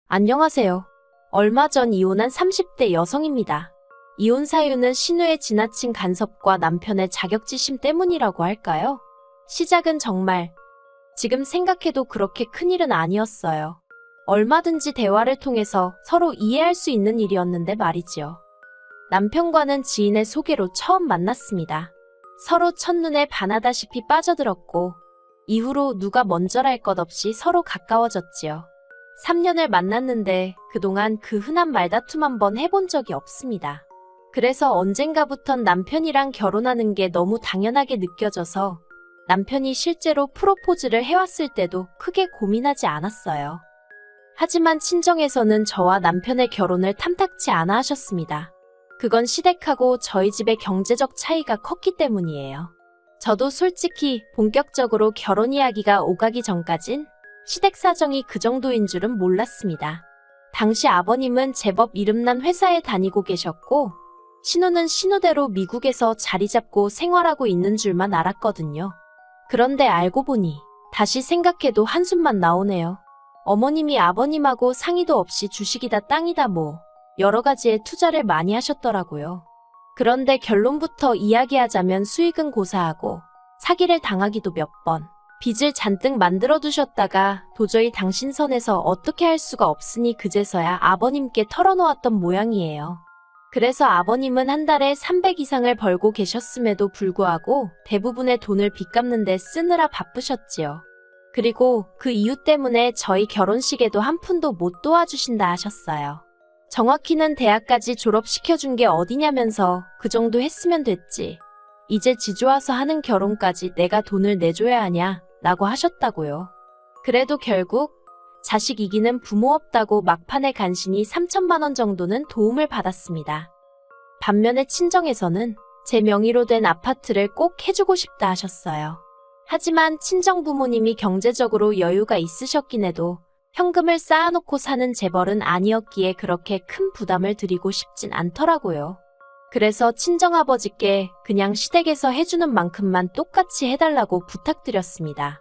안녕하세요. 얼마 전 이혼한 30대 여성입니다. 이혼 사유는 신우의 지나친 간섭과 남편의 자격지심 때문이라고 할까요? 시작은 정말 지금 생각해도 그렇게 큰일은 아니었어요. 얼마든지 대화를 통해서 서로 이해할 수 있는 일이었는데 말이지요. 남편과는 지인의 소개로 처음 만났습니다. 서로 첫눈에 반하다시피 빠져들었고 이후로 누가 먼저랄 것 없이 서로 가까워졌지요. 3년을 만났는데 그동안 그 흔한 말다툼 한번 해본 적이 없습니다. 그래서 언젠가부턴 남편이랑 결혼하는 게 너무 당연하게 느껴져서 남편이 실제로 프로포즈를 해왔을 때도 크게 고민하지 않았어요. 하지만 친정에서는 저와 남편의 결혼을 탐탁치 않아 하셨습니다. 그건 시댁하고 저희 집의 경제적 차이가 컸기 때문이에요. 저도 솔직히 본격적으로 결혼 이야기가 오가기 전까진 시댁 사정이 그 정도인 줄은 몰랐습니다. 당시 아버님은 제법 이름난 회사에 다니고 계셨고 신우는 신우대로 미국에서 자리 잡고 생활하고 있는 줄만 알았거든요. 그런데 알고 보니 다시 생각해도 한숨만 나오네요. 어머님이 아버님하고 상의도 없이 주식이다 땅이다 뭐 여러 가지에 투자를 많이 하셨더라고요. 그런데 결론부터 이야기하자면 수익은 고사하고 사기를 당하기도 몇 번, 빚을 잔뜩 만들어 두셨다가 도저히 당신 선에서 어떻게 할 수가 없으니 그제서야 아버님께 털어놓았던 모양이에요. 그래서 아버님은 한 달에 300 이상을 벌고 계셨음에도 불구하고 대부분의 돈을 빚 갚는 데 쓰느라 바쁘셨지요. 그리고 그 이유 때문에 저희 결혼식에도 한 푼도 못 도와주신다 하셨어요. 정확히는 대학까지 졸업시켜준 게 어디냐면서 그 정도 했으면 됐지. 이제 지주와서 하는 결혼까지 내가 돈을 내줘야 하냐 라고 하셨다고요. 그래도 결국 자식 이기는 부모 없다고 막판에 간신히 3천만 원 정도는 도움을 받았습니다. 반면에 친정에서는 제 명의로 된 아파트를 꼭 해주고 싶다 하셨어요. 하지만 친정 부모님이 경제적으로 여유가 있으셨긴 해도 현금을 쌓아놓고 사는 재벌은 아니었기에 그렇게 큰 부담을 드리고 싶진 않더라고요. 그래서 친정아버지께 그냥 시댁에서 해주는 만큼만 똑같이 해달라고 부탁드렸습니다.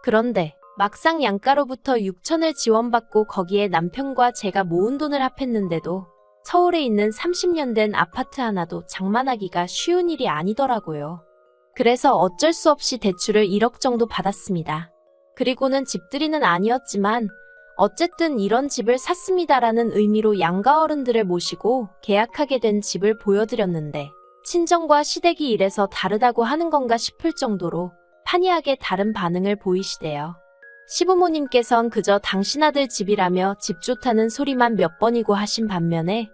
그런데 막상 양가로부터 6천을 지원받고 거기에 남편과 제가 모은 돈을 합했는데도 서울에 있는 30년 된 아파트 하나도 장만하기가 쉬운 일이 아니더라고요. 그래서 어쩔 수 없이 대출을 1억 정도 받았습니다. 그리고는 집들이는 아니었지만 어쨌든 이런 집을 샀습니다라는 의미로 양가 어른들을 모시고 계약하게 된 집을 보여드렸는데 친정과 시댁이 이래서 다르다고 하는 건가 싶을 정도로 판이하게 다른 반응을 보이시대요. 시부모님께선 그저 당신 아들 집이라며 집 좋다는 소리만 몇 번이고 하신 반면에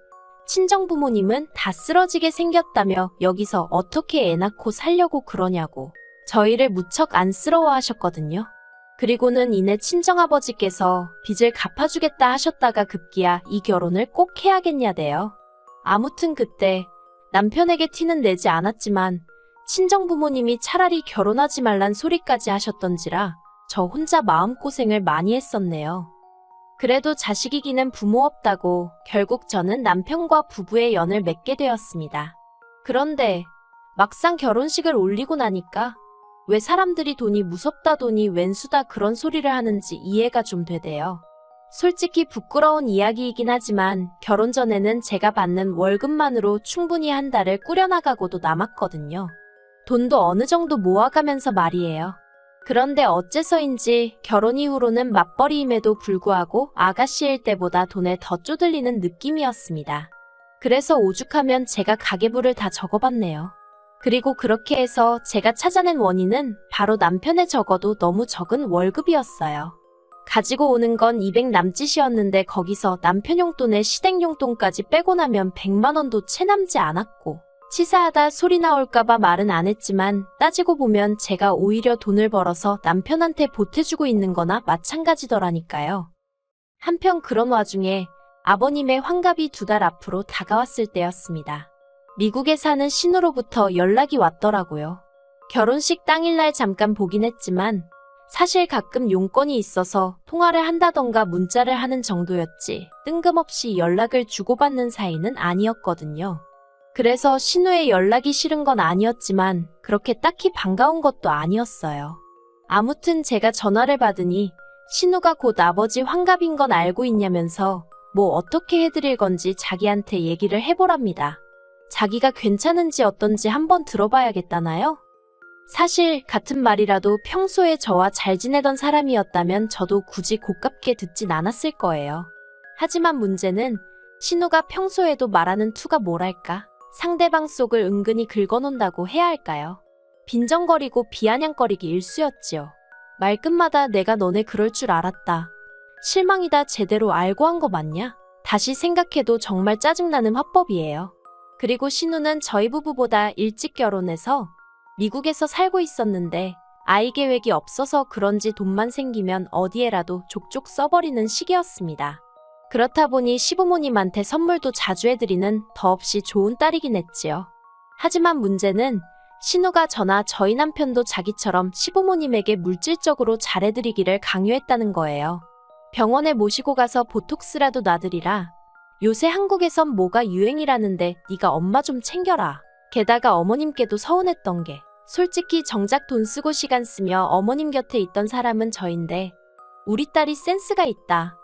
친정부모님은 다 쓰러지게 생겼다며 여기서 어떻게 애 낳고 살려고 그러냐고 저희를 무척 안쓰러워하셨거든요. 그리고는 이내 친정아버지께서 빚을 갚아주겠다 하셨다가 급기야 이 결혼을 꼭 해야겠냐대요. 아무튼 그때 남편에게 티는 내지 않았지만 친정부모님이 차라리 결혼하지 말란 소리까지 하셨던지라 저 혼자 마음고생을 많이 했었네요. 그래도 자식 이기는 부모 없다고 결국 저는 남편과 부부의 연을 맺게 되었습니다. 그런데 막상 결혼식을 올리고 나니까 왜 사람들이 돈이 무섭다 돈이 웬수다 그런 소리를 하는지 이해가 좀 되대요. 솔직히 부끄러운 이야기이긴 하지만 결혼 전에는 제가 받는 월급만으로 충분히 한 달을 꾸려나가고도 남았거든요. 돈도 어느 정도 모아가면서 말이에요. 그런데 어째서인지 결혼 이후로는 맞벌이임에도 불구하고 아가씨일 때보다 돈에 더 쪼들리는 느낌이었습니다. 그래서 오죽하면 제가 가계부를 다 적어봤네요. 그리고 그렇게 해서 제가 찾아낸 원인은 바로 남편의 적어도 너무 적은 월급이었어요. 가지고 오는 건 200 남짓이었는데 거기서 남편 용돈에 시댁 용돈까지 빼고 나면 100만 원도 채 남지 않았고 치사하다 소리 나올까봐 말은 안 했지만 따지고 보면 제가 오히려 돈을 벌어서 남편한테 보태주고 있는 거나 마찬가지더라니까요. 한편 그런 와중에 아버님의 환갑이 2달 앞으로 다가왔을 때였습니다. 미국에 사는 신우로부터 연락이 왔더라고요. 결혼식 당일날 잠깐 보긴 했지만 사실 가끔 용건이 있어서 통화를 한다던가 문자를 하는 정도였지 뜬금없이 연락을 주고받는 사이는 아니었거든요. 그래서 신우의 연락이 싫은 건 아니었지만 그렇게 딱히 반가운 것도 아니었어요. 아무튼 제가 전화를 받으니 신우가 곧 아버지 환갑인 건 알고 있냐면서 뭐 어떻게 해드릴 건지 자기한테 얘기를 해보랍니다. 자기가 괜찮은지 어떤지 한번 들어봐야겠다나요? 사실 같은 말이라도 평소에 저와 잘 지내던 사람이었다면 저도 굳이 고깝게 듣진 않았을 거예요. 하지만 문제는 신우가 평소에도 말하는 투가 뭐랄까? 상대방 속을 은근히 긁어놓는다고 해야 할까요? 빈정거리고 비아냥거리기 일쑤였지요. 말끝마다 내가 너네 그럴 줄 알았다. 실망이다. 제대로 알고 한 거 맞냐? 다시 생각해도 정말 짜증나는 화법이에요. 그리고 신우는 저희 부부보다 일찍 결혼해서 미국에서 살고 있었는데 아이 계획이 없어서 그런지 돈만 생기면 어디에라도 족족 써버리는 시기였습니다. 그렇다 보니 시부모님한테 선물도 자주 해드리는 더없이 좋은 딸이긴 했지요. 하지만 문제는 신우가 저나 저희 남편도 자기처럼 시부모님에게 물질적으로 잘해드리기를 강요했다는 거예요. 병원에 모시고 가서 보톡스라도 놔드리라. 요새 한국에선 뭐가 유행이라는데 네가 엄마 좀 챙겨라. 게다가 어머님께도 서운했던 게 솔직히 정작 돈 쓰고 시간 쓰며 어머님 곁에 있던 사람은 저인데 우리 딸이 센스가 있다.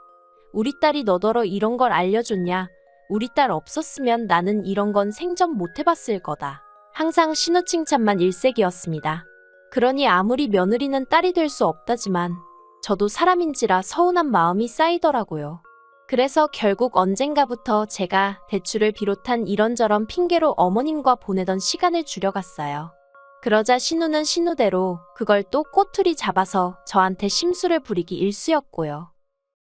우리 딸이 너더러 이런 걸 알려줬냐. 우리 딸 없었으면 나는 이런 건 생전 못 해봤을 거다. 항상 신우 칭찬만 일색이었습니다. 그러니 아무리 며느리는 딸이 될 수 없다지만 저도 사람인지라 서운한 마음이 쌓이더라고요. 그래서 결국 언젠가부터 제가 대출을 비롯한 이런저런 핑계로 어머님과 보내던 시간을 줄여갔어요. 그러자 신우는 신우대로 그걸 또 꼬투리 잡아서 저한테 심술을 부리기 일쑤였고요.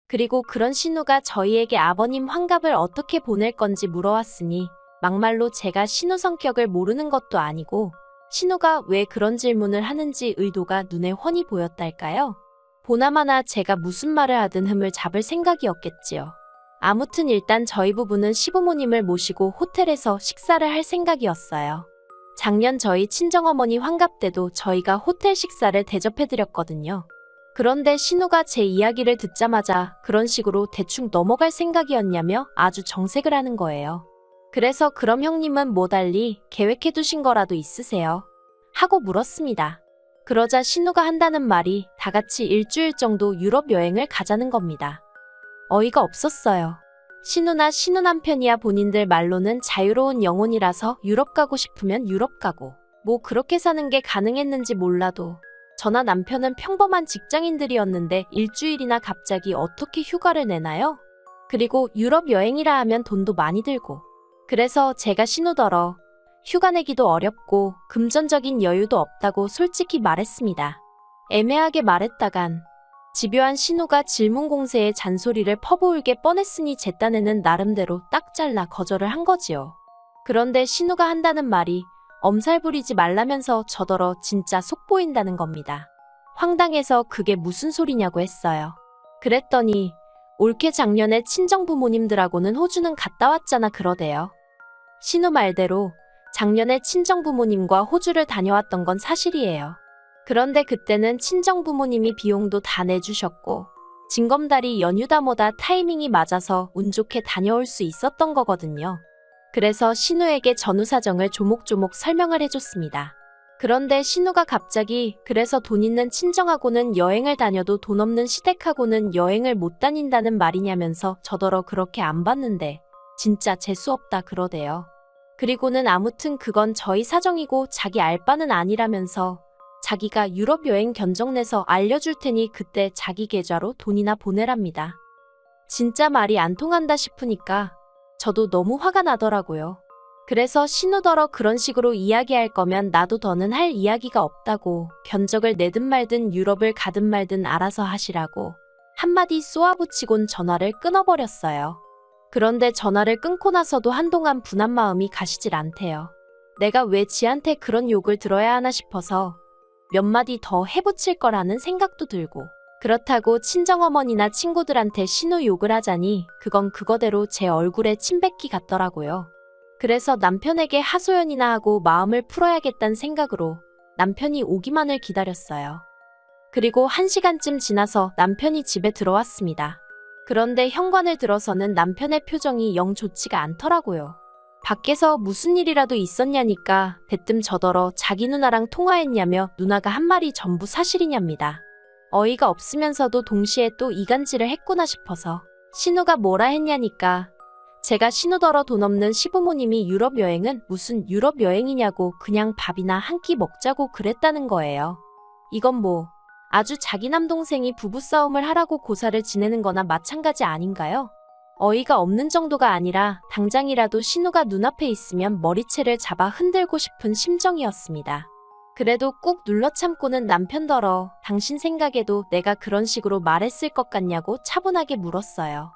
그리고 그런 신우가 저희에게 아버님 환갑을 어떻게 보낼 건지 물어왔으니 막말로 제가 신우 성격을 모르는 것도 아니고 신우가 왜 그런 질문을 하는지 의도가 눈에 훤히 보였달까요? 보나마나 제가 무슨 말을 하든 흠을 잡을 생각이었겠지요. 아무튼 일단 저희 부부는 시부모님을 모시고 호텔에서 식사를 할 생각이었어요. 작년 저희 친정어머니 환갑 때도 저희가 호텔 식사를 대접해드렸거든요. 그런데 신우가 제 이야기를 듣자마자 그런 식으로 대충 넘어갈 생각이었냐며 아주 정색을 하는 거예요. 그래서 그럼 형님은 뭐 달리 계획해두신 거라도 있으세요? 하고 물었습니다. 그러자 신우가 한다는 말이 다 같이 일주일 정도 유럽 여행을 가자는 겁니다. 어이가 없었어요. 신우나 신우 남편이야 본인들 말로는 자유로운 영혼이라서 유럽 가고 싶으면 유럽 가고 뭐 그렇게 사는 게 가능했는지 몰라도 저나 남편은 평범한 직장인들이었는데 일주일이나 갑자기 어떻게 휴가를 내나요? 그리고 유럽 여행이라 하면 돈도 많이 들고 그래서 제가 신우더러 휴가 내기도 어렵고 금전적인 여유도 없다고 솔직히 말했습니다. 애매하게 말했다간 집요한 신우가 질문 공세에 잔소리를 퍼부을게 뻔했으니 제 딴에는 나름대로 딱 잘라 거절을 한 거지요. 그런데 신우가 한다는 말이 엄살 부리지 말라면서 저더러 진짜 속 보인다는 겁니다. 황당해서 그게 무슨 소리냐고 했어요. 그랬더니 올케 작년에 친정부모님들하고는 호주는 갔다 왔잖아 그러대요. 신우 말대로 작년에 친정부모님과 호주를 다녀왔던 건 사실이에요. 그런데 그때는 친정부모님이 비용도 다 내주셨고 징검다리 연휴다 뭐다 타이밍이 맞아서 운 좋게 다녀올 수 있었던 거거든요. 그래서 신우에게 전후 사정을 조목조목 설명을 해줬습니다. 그런데 신우가 갑자기 그래서 돈 있는 친정하고는 여행을 다녀도 돈 없는 시댁하고는 여행을 못 다닌다는 말이냐면서 저더러 그렇게 안 봤는데 진짜 재수없다 그러대요. 그리고는 아무튼 그건 저희 사정이고 자기 알 바는 아니라면서 자기가 유럽 여행 견적내서 알려줄 테니 그때 자기 계좌로 돈이나 보내랍니다. 진짜 말이 안 통한다 싶으니까 저도 너무 화가 나더라고요. 그래서 신우더러 그런 식으로 이야기할 거면 나도 더는 할 이야기가 없다고 견적을 내든 말든 유럽을 가든 말든 알아서 하시라고 한마디 쏘아붙이곤 전화를 끊어버렸어요. 그런데 전화를 끊고 나서도 한동안 분한 마음이 가시질 않대요. 내가 왜 지한테 그런 욕을 들어야 하나 싶어서 몇 마디 더 해붙일 거라는 생각도 들고 그렇다고 친정어머니나 친구들한테 신우 욕을 하자니 그건 그거대로 제 얼굴에 침 뱉기 같더라고요. 그래서 남편에게 하소연이나 하고 마음을 풀어야겠다는 생각으로 남편이 오기만을 기다렸어요. 그리고 1시간쯤 지나서 남편이 집에 들어왔습니다. 그런데 현관을 들어서는 남편의 표정이 영 좋지가 않더라고요. 밖에서 무슨 일이라도 있었냐니까 대뜸 저더러 자기 누나랑 통화했냐며 누나가 한 말이 전부 사실이냐입니다. 어이가 없으면서도 동시에 또 이간질을 했구나 싶어서 신우가 뭐라 했냐니까 제가 신우더러 돈 없는 시부모님이 유럽 여행은 무슨 유럽 여행이냐고 그냥 밥이나 한 끼 먹자고 그랬다는 거예요. 이건 뭐 아주 자기 남동생이 부부싸움을 하라고 고사를 지내는 거나 마찬가지 아닌가요? 어이가 없는 정도가 아니라 당장이라도 신우가 눈앞에 있으면 머리채를 잡아 흔들고 싶은 심정이었습니다. 그래도 꾹 눌러 참고는 남편더러 당신 생각에도 내가 그런 식으로 말했을 것 같냐고 차분하게 물었어요.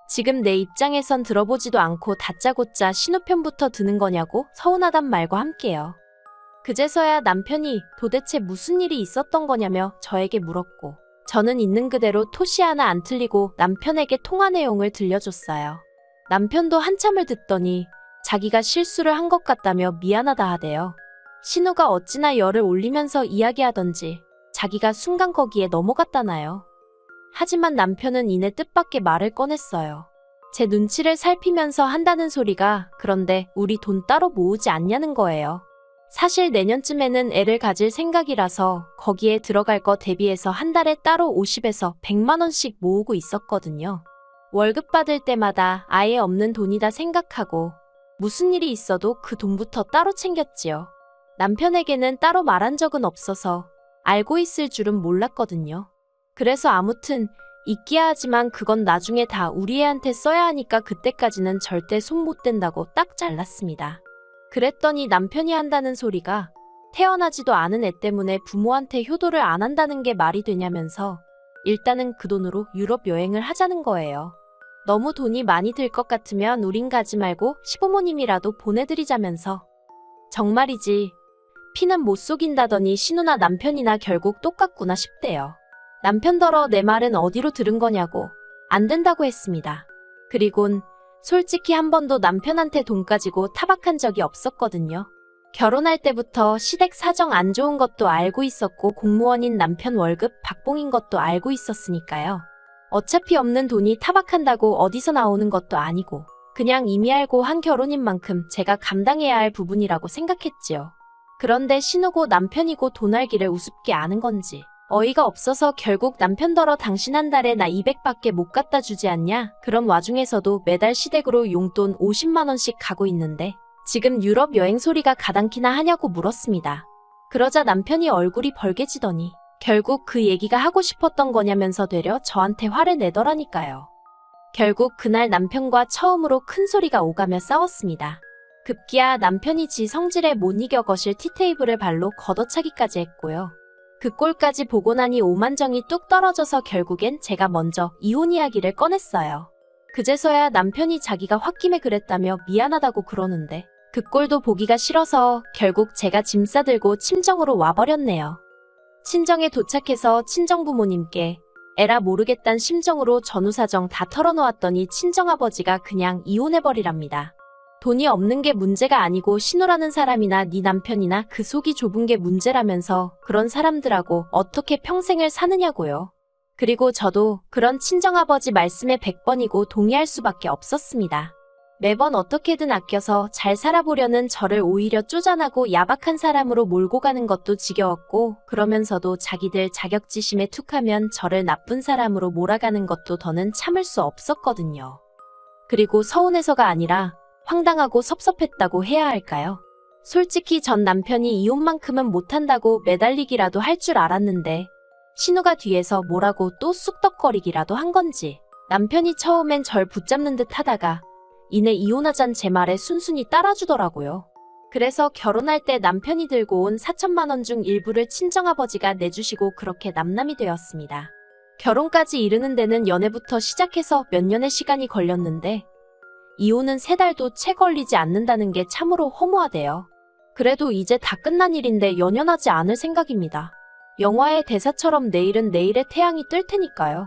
지금 내 입장에선 들어보지도 않고 다짜고짜 신우 편부터 드는 거냐고 서운하단 말과 함께요. 그제서야 남편이 도대체 무슨 일이 있었던 거냐며 저에게 물었고 저는 있는 그대로 토시 하나 안 틀리고 남편에게 통화 내용을 들려줬어요. 남편도 한참을 듣더니 자기가 실수를 한 것 같다며 미안하다 하대요. 신우가 어찌나 열을 올리면서 이야기하던지 자기가 순간 거기에 넘어갔다나요. 하지만 남편은 이내 뜻밖의 말을 꺼냈어요. 제 눈치를 살피면서 한다는 소리가 그런데 우리 돈 따로 모으지 않냐는 거예요. 사실 내년쯤에는 애를 가질 생각이라서 거기에 들어갈 거 대비해서 한 달에 따로 50에서 100만 원씩 모으고 있었거든요. 월급 받을 때마다 아예 없는 돈이다 생각하고 무슨 일이 있어도 그 돈부터 따로 챙겼지요. 남편에게는 따로 말한 적은 없어서 알고 있을 줄은 몰랐거든요. 그래서 아무튼 있기야 하지만 그건 나중에 다 우리 애한테 써야 하니까 그때까지는 절대 손 못 댄다고 딱 잘랐습니다. 그랬더니 남편이 한다는 소리가 태어나지도 않은 애 때문에 부모한테 효도를 안 한다는 게 말이 되냐면서 일단은 그 돈으로 유럽 여행을 하자는 거예요. 너무 돈이 많이 들 것 같으면 우린 가지 말고 시부모님이라도 보내드리자면서 정말이지 피는 못 속인다더니 신우나 남편이나 결국 똑같구나 싶대요. 남편더러 내 말은 어디로 들은 거냐고 안 된다고 했습니다. 그리곤 솔직히 한 번도 남편한테 돈 가지고 타박한 적이 없었거든요. 결혼할 때부터 시댁 사정 안 좋은 것도 알고 있었고 공무원인 남편 월급 박봉인 것도 알고 있었으니까요. 어차피 없는 돈이 타박한다고 어디서 나오는 것도 아니고 그냥 이미 알고 한 결혼인 만큼 제가 감당해야 할 부분이라고 생각했지요. 그런데 신우고 남편이고 돈 알기를 우습게 아는 건지 어이가 없어서 결국 남편더러 당신 한 달에 나 200밖에 못 갖다 주지 않냐? 그런 와중에서도 매달 시댁으로 용돈 50만 원씩 가고 있는데 지금 유럽 여행 소리가 가당키나 하냐고 물었습니다. 그러자 남편이 얼굴이 벌개지더니 결국 그 얘기가 하고 싶었던 거냐면서 되려 저한테 화를 내더라니까요. 결국 그날 남편과 처음으로 큰 소리가 오가며 싸웠습니다. 급기야 남편이 지 성질에 못 이겨 거실 티테이블을 발로 걷어차기까지 했고요. 그 꼴까지 보고 나니 오만정이 뚝 떨어져서 결국엔 제가 먼저 이혼 이야기를 꺼냈어요. 그제서야 남편이 자기가 홧김에 그랬다며 미안하다고 그러는데 그 꼴도 보기가 싫어서 결국 제가 짐 싸들고 친정으로 와버렸네요. 친정에 도착해서 친정부모님께 에라 모르겠단 심정으로 전후사정 다 털어놓았더니 친정아버지가 그냥 이혼해버리랍니다. 돈이 없는 게 문제가 아니고 신우라는 사람이나 네 남편이나 그 속이 좁은 게 문제라면서 그런 사람들하고 어떻게 평생을 사느냐고요. 그리고 저도 그런 친정아버지 말씀에 100번이고 동의할 수밖에 없었습니다. 매번 어떻게든 아껴서 잘 살아보려는 저를 오히려 쪼잔하고 야박한 사람으로 몰고 가는 것도 지겨웠고 그러면서도 자기들 자격지심에 툭하면 저를 나쁜 사람으로 몰아가는 것도 더는 참을 수 없었거든요. 그리고 서운해서가 아니라 황당하고 섭섭했다고 해야 할까요? 솔직히 전 남편이 이혼만큼은 못한다고 매달리기라도 할 줄 알았는데 신우가 뒤에서 뭐라고 또 쑥덕거리기라도 한 건지 남편이 처음엔 절 붙잡는 듯 하다가 이내 이혼하잔 제 말에 순순히 따라주더라고요. 그래서 결혼할 때 남편이 들고 온 4천만 원 중 일부를 친정아버지가 내주시고 그렇게 남남이 되었습니다. 결혼까지 이르는 데는 연애부터 시작해서 몇 년의 시간이 걸렸는데 이혼은 3달도 채 걸리지 않는다는 게 참으로 허무하대요. 그래도 이제 다 끝난 일인데 연연하지 않을 생각입니다. 영화의 대사처럼 내일은 내일의 태양이 뜰 테니까요.